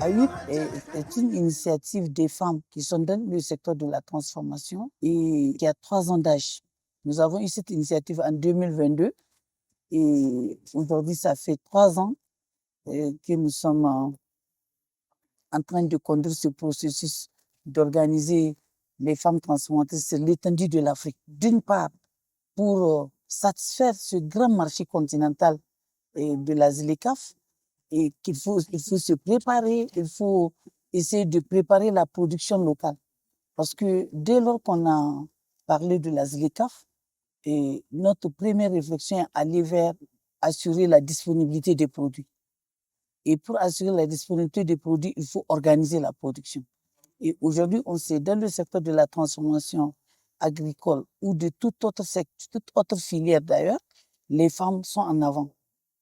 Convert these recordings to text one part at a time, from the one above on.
AYUP est une initiative des femmes qui sont dans le secteur de la transformation et qui a 3 ans d'âge. Nous avons eu cette initiative en 2022 et aujourd'hui, ça fait 3 ans que nous sommes en train de conduire ce processus d'organiser les femmes transformatrices sur l'étendue de l'Afrique. D'une part, pour satisfaire ce grand marché continental de la ZLECAf, et il faut se préparer, il faut essayer de préparer la production locale. Parce que dès lors qu'on a parlé de la ZLECAf, notre première réflexion est aller vers assurer la disponibilité des produits. Et pour assurer la disponibilité des produits, il faut organiser la production. Et aujourd'hui, on sait, dans le secteur de la transformation agricole ou de toute autre filière d'ailleurs, les femmes sont en avant.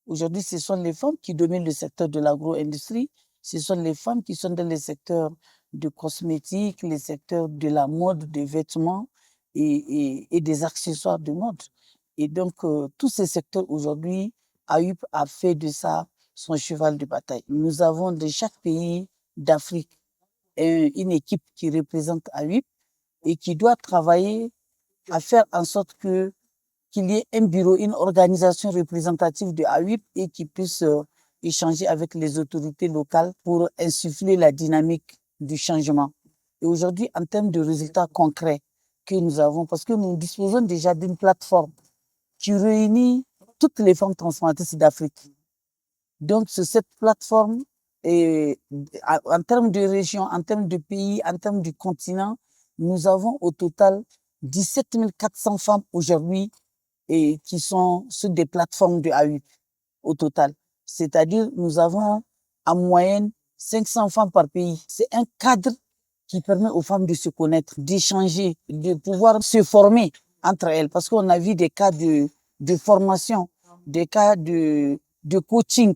Aujourd'hui, ce sont les femmes qui dominent le secteur de l'agro-industrie, ce sont les femmes qui sont dans les secteurs de cosmétiques, les secteurs de la mode, des vêtements et des accessoires de mode. Et donc, tous ces secteurs aujourd'hui, AYUP a fait de ça son cheval de bataille. Nous avons de chaque pays d'Afrique une équipe qui représente AYUP et qui doit travailler à faire en sorte qu'il y ait un bureau, une organisation représentative de AYUP et qui puisse échanger avec les autorités locales pour insuffler la dynamique du changement. Et aujourd'hui, en termes de résultats concrets que nous avons, parce que nous disposons déjà d'une plateforme qui réunit toutes les femmes transformatrices d'Afrique. Donc, sur cette plateforme, en termes de région, en termes de pays, en termes du continent, nous avons au total 17 400 femmes aujourd'hui et qui sont sur des plateformes de AYUP au total. C'est-à-dire, nous avons en moyenne 500 femmes par pays. C'est un cadre qui permet aux femmes de se connaître, d'échanger, de pouvoir se former entre elles. Parce qu'on a vu des cas de formation, des cas de coaching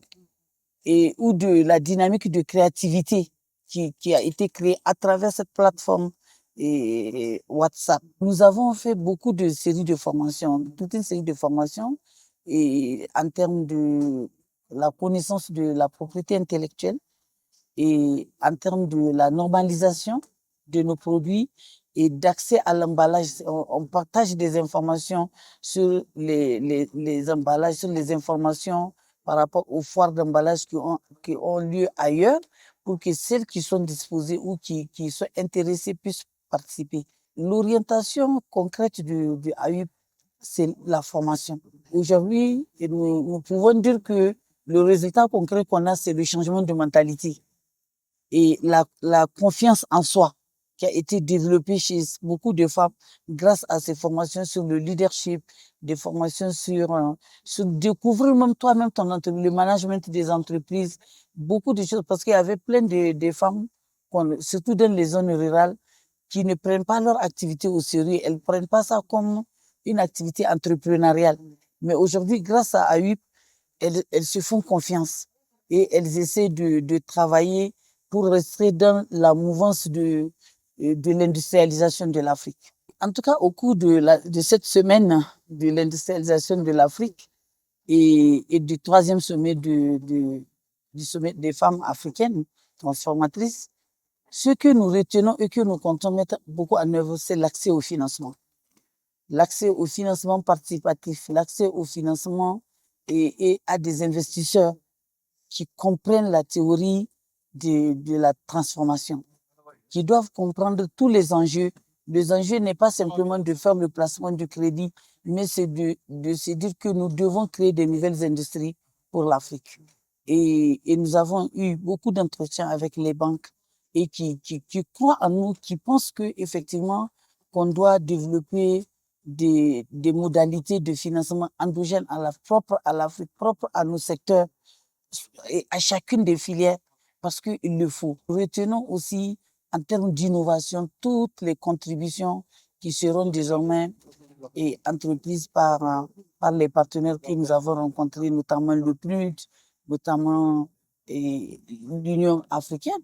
ou de la dynamique de créativité qui a été créée à travers cette plateforme et WhatsApp. Nous avons fait beaucoup de séries de formations, toute une série de formations et en termes de la connaissance de la propriété intellectuelle et en termes de la normalisation de nos produits et d'accès à l'emballage. On partage des informations sur les emballages, sur les informations par rapport aux foires d'emballage qui ont lieu ailleurs pour que celles qui sont disposées ou qui sont intéressées puissent participer. L'orientation concrète du AYUP, c'est la formation. Aujourd'hui, nous pouvons dire que le résultat concret qu'on a, c'est le changement de mentalité et la confiance en soi qui a été développée chez beaucoup de femmes grâce à ces formations sur le leadership, des formations sur découvrir même toi-même ton entreprise, le management des entreprises, beaucoup de choses, parce qu'il y avait plein de femmes, surtout dans les zones rurales, qui ne prennent pas leur activité au sérieux, elles ne prennent pas ça comme une activité entrepreneuriale. Mais aujourd'hui, grâce à AYUP, elles se font confiance et elles essaient de travailler pour rester dans la mouvance de l'industrialisation de l'Afrique. En tout cas, au cours de cette semaine de l'industrialisation de l'Afrique et du 3e sommet du sommet des femmes africaines transformatrices, ce que nous retenons et que nous comptons mettre beaucoup en œuvre, c'est l'accès au financement. L'accès au financement participatif, l'accès au financement et à des investisseurs qui comprennent la théorie de la transformation, qui doivent comprendre tous les enjeux. Les enjeux n'est pas simplement de faire le placement du crédit, mais c'est de se dire que nous devons créer des nouvelles industries pour l'Afrique. Et nous avons eu beaucoup d'entretiens avec les banques et qui croient en nous, qui pensent que effectivement qu'on doit développer des modalités de financement endogènes propres à l'Afrique, propres à nos secteurs et à chacune des filières, parce qu'il le faut. Retenons aussi, en termes d'innovation, toutes les contributions qui seront désormais entreprises par les partenaires que nous avons rencontrés, notamment le PNUD, notamment l'Union africaine,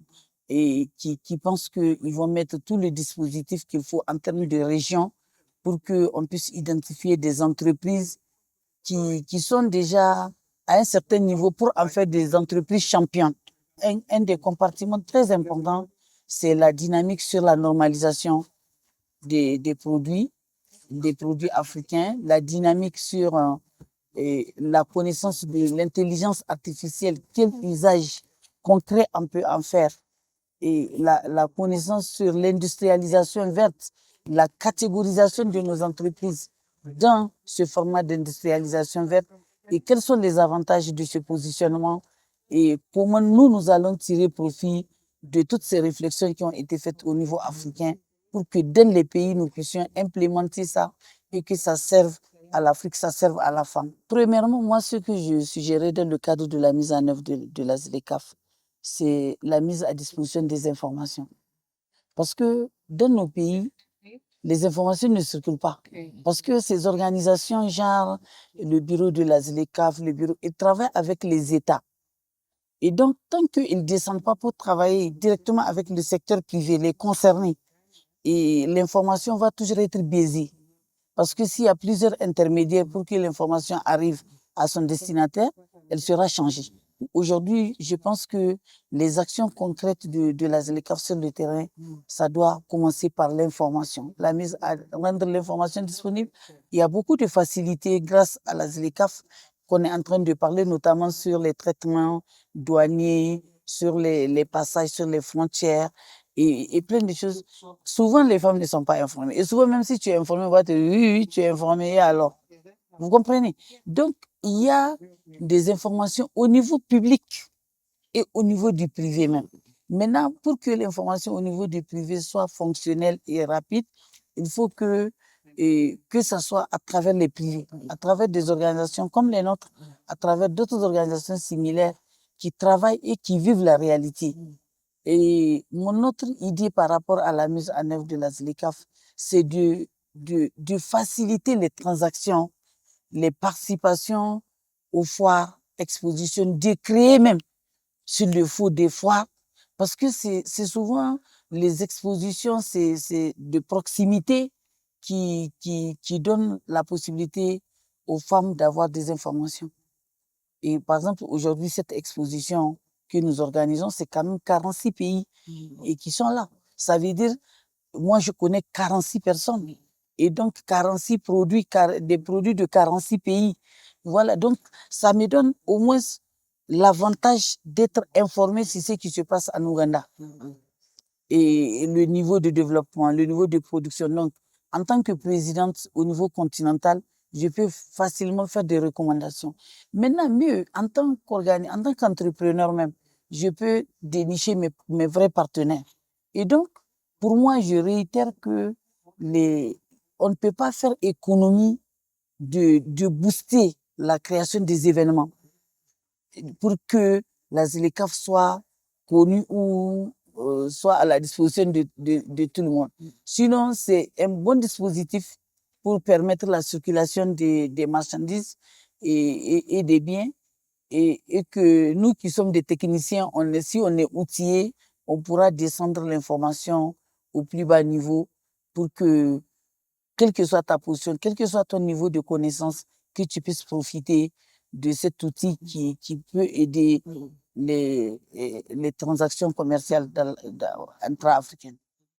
et qui pensent qu'ils vont mettre tous les dispositifs qu'il faut en termes de région pour qu'on puisse identifier des entreprises qui sont déjà à un certain niveau pour en faire des entreprises championnes. Un des compartiments très importants, c'est la dynamique sur la normalisation des produits africains, la dynamique sur la connaissance de l'intelligence artificielle, quel usage concret on peut en faire, et la connaissance sur l'industrialisation verte, la catégorisation de nos entreprises dans ce format d'industrialisation verte, et quels sont les avantages de ce positionnement et comment nous allons tirer profit de toutes ces réflexions qui ont été faites au niveau africain pour que dans les pays, nous puissions implémenter ça et que ça serve à l'Afrique, ça serve à la femme. Premièrement, moi, ce que je suggérais dans le cadre de la mise en œuvre de la ZLECAf, c'est la mise à disposition des informations. Parce que dans nos pays, les informations ne circulent pas. Parce que ces organisations, genre le bureau de la ZLECAf, ils travaillent avec les États. Et donc, tant qu'ils ne descendent pas pour travailler directement avec le secteur privé, les concernés, et l'information va toujours être biaisée. Parce que s'il y a plusieurs intermédiaires pour que l'information arrive à son destinataire, elle sera changée. Aujourd'hui, je pense que les actions concrètes de la ZLECAf sur le terrain, ça doit commencer par l'information, la mise à rendre l'information disponible. Il y a beaucoup de facilités grâce à la ZLECAf qu'on est en train de parler, notamment sur les traitements douaniers, sur les passages sur les frontières et plein de choses. Souvent, les femmes ne sont pas informées. Et souvent, même si tu es informé, on va te dire oui, oui, tu es informé, et alors? Vous comprenez? Donc, il y a des informations au niveau public et au niveau du privé même. Maintenant, pour que l'information au niveau du privé soit fonctionnelle et rapide, il faut que ça soit à travers les privés, à travers des organisations comme les nôtres, à travers d'autres organisations similaires qui travaillent et qui vivent la réalité. Et mon autre idée par rapport à la mise en œuvre de la ZLECAf, c'est de faciliter les transactions, les participations aux foires, expositions, de créer même, s'il le faut, des foires, parce que c'est souvent les expositions, c'est de proximité qui donnent la possibilité aux femmes d'avoir des informations. Et par exemple, aujourd'hui, cette exposition que nous organisons, c'est quand même 46 pays et qui sont là. Ça veut dire, moi, je connais 46 personnes. Et donc, 46 produits, des produits de 46 pays. Voilà, donc, ça me donne au moins l'avantage d'être informé sur ce qui se passe en Ouganda. Et le niveau de développement, le niveau de production. Donc, en tant que présidente au niveau continental, je peux facilement faire des recommandations. Maintenant, mieux, en tant qu'entrepreneur même, je peux dénicher mes vrais partenaires. Et donc, pour moi, je réitère que on ne peut pas faire économie de booster la création des événements pour que la ZLECAf soit connue ou soit à la disposition de tout le monde. Sinon, c'est un bon dispositif pour permettre la circulation des marchandises et des biens, et que nous qui sommes des techniciens, si on est outillés, on pourra descendre l'information au plus bas niveau pour que, quelle que soit ta position, quel que soit ton niveau de connaissance, que tu puisses profiter de cet outil qui peut aider les transactions commerciales intra-africaines.